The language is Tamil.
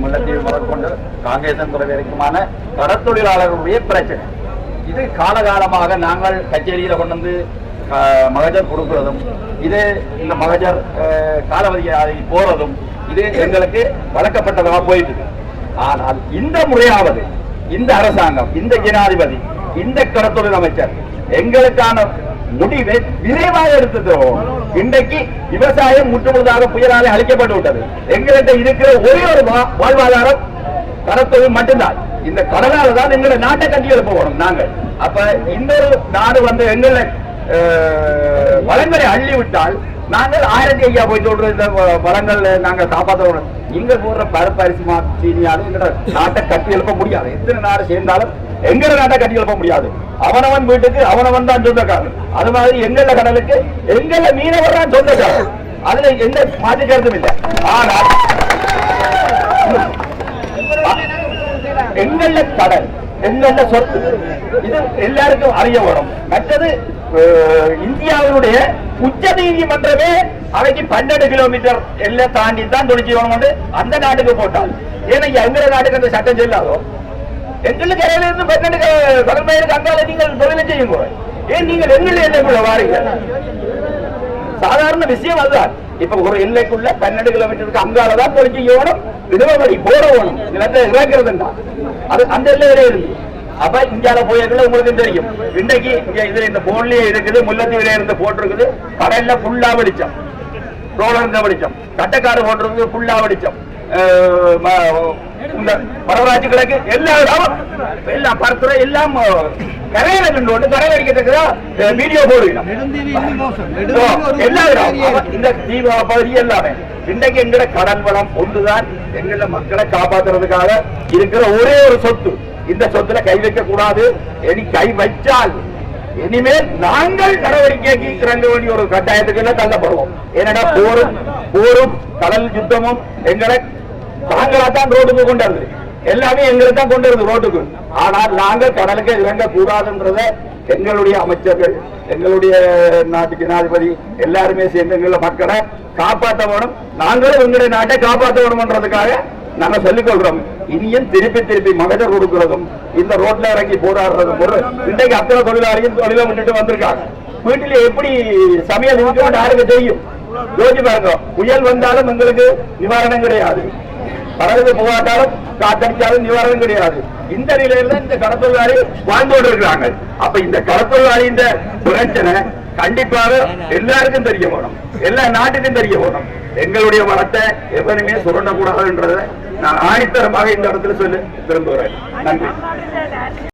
முல்லைத்தீவு முதற்கொண்டு காங்கேசன் வரைக்குமான கடற்தொழிலாளர்களுடைய பிரச்சனை. இது காலகாலமாக நாங்கள் கச்சேரியில கொண்டு வந்து மகஜர் கொடுக்கிறதும், இது இந்த மகஜர் காலவதியாகி போறதும் இது எங்களுக்கு வழக்கப்பட்டதாக போயிட்டு. ஆனால் இந்த முறையாவது இந்த அரசாங்கம், இந்த ஜனாதிபதி, இந்த கடற்தொழில் அமைச்சர் எங்களுக்கான முடிவை விரைவாக எடுத்துட்டோம். இன்றைக்கு விவசாயம் முற்றுமுழுதாக புயலாலே அழிக்கப்பட்டு விட்டது. எங்கள்கிட்ட இருக்கிற ஒரே ஒரு வாழ்வாதாரம் கடற்தொழில் மட்டும்தான். இந்த கடலால தான் எங்களை நாட்டை கட்டி எழுப்ப போறோம் நாங்கள். அப்ப இன்னொரு நாடு வந்து எங்களை வளங்களை அள்ளி விட்டால் நாங்கள் 1000 போய் சொல்ற இந்த வளங்கள் நாங்கள் காப்பாற்றணும். நீங்க போடுற பருப்பரிசி சீனியாலும் எங்க நாட்டை கட்டி எழுப்ப முடியாது. எத்தனை நாடு சேர்ந்தாலும் எங்க நாட்டை கட்டி எழுப்ப முடியாது. அவனவன் வீட்டுக்கு அவனவன் தான் சொந்தக்காரன். அது மாதிரி எங்கள கடலுக்கு எங்கள மீனவர் தான் சொந்தக்காரன். அதுல எந்த மாற்று கருத்தும் இல்லை. ஆனால் எங்கள கடல் எங்கள சொத்து இது எல்லாருக்கும் அறிய வரும். மற்றது இந்தியாவினுடைய உச்ச நீதிமன்றமே அவைக்கு 12 கிலோமீட்டர் எல்லாம் தாண்டி தான் தொழிற்சி அந்த நாட்டுக்கு போட்டால், ஏன்னா எங்க நாட்டுக்கு அந்த சட்டம் செல்லாதோ? எங்களுக்கு இடையில இருந்து 12 கடற்மையிலுக்கு அங்கால நீங்கள் தொழிலை செய்யுங்க. ஏன் நீங்கள் எங்களுடைய எல்லைக்குள்ள வாரீங்க? சாதாரண விஷயம் அதுதான். இப்ப ஒரு எல்லைக்குள்ள 12 கிலோமீட்டருக்கு அங்காலதான் தொழிற்சி செய்யணும், விதவடி போடணும், இறக்கிறது அது அந்த எல்லையிலே இருந்து. அப்ப இந்தியால போயிருக்கல உங்களுக்கு தெரியும். இன்றைக்கு இதுல இந்த போன்லயே இருக்குது, முல்லைத்தீவில இருந்து போட்டிருக்குது. கடல்ல ஃபுல்லா வெளிச்சம், ரோலர் வெளிச்சம், கட்டக்காடு போட்டிருக்கு ஃபுல்லா வெளிச்சம். இந்த பரவராட்சி கிழக்கு எல்லாம் பரத்துறை எல்லாம் கரையில கண்டு கரையில் அடிக்கிறதுக்குதா வீடியோ போடுவீங்க. இந்த தீவு பகுதி எல்லாமே இன்றைக்கு எங்கட கடல் வளம் ஒன்றுதான் எங்கள மக்களை காப்பாற்றுறதுக்காக இருக்கிற ஒரே ஒரு சொத்து. இந்த சொத்துல கை வைக்க கூடாது. இனி கை வைச்சால் இனிமேல் நாங்கள் நடவடிக்கைக்கு இறங்க வேண்டிய ஒரு கட்டாயத்துக்கு தள்ளப்படுவோம். ஏன்னா போரும் கடல் யுத்தமும் எங்களை தாங்களாத்தான் ரோட்டுக்கு கொண்டு வருது. எல்லாமே எங்களுக்கு தான் கொண்டு வருது ரோட்டுக்கு. ஆனால் நாங்கள் கடலுக்கு இறங்க கூடாதுன்றத எங்களுடைய அமைச்சர்கள், எங்களுடைய நாட்டு ஜனாதிபதி எல்லாருமே சேர்ந்து எங்கள மக்களை காப்பாற்ற வேணும். நாங்களும் எங்களுடைய நாட்டை காப்பாற்ற வேணும்ன்றதுக்காக நாங்க சொல்லிக் கொள்றோம். இனியும் திருப்பி மகஜர் கொடுக்கிறதும் இந்த ரோட்ல இறங்கி போராடுறதும் ஒரு இன்றைக்கு அத்தனை தொழிலாளியும் தொழிலை விட்டுட்டு வந்திருக்காங்க. வீட்டில எப்படி சமையல் இருக்குன்னு யாருக்கு தெரியும்? யோசிச்சு பாருங்க. புயல் வந்தாலும் எங்களுக்கு நிவாரணம் கிடையாது, பறவை போகாட்டாலும் காத்தடிச்சாலும் நிவாரணம் கிடையாது. இந்த நிலையில இந்த கடற்தொழிலாளி வாழ்ந்து கொண்டிருக்கிறாங்க. அப்ப இந்த கடற்தொழிலாளி இந்த பிரச்சனை கண்டிப்பாக எல்லாருக்கும் தெரிய வேணும், எல்லா நாட்டுக்கும் தெரிய வேணும். எங்களுடைய வளத்தை எவனுமே சுரண்டக்கூடாதுன்றதை நான் ஆணித்தரமாக இந்த இடத்துல சொல்லி விரும்புகிறேன். நன்றி.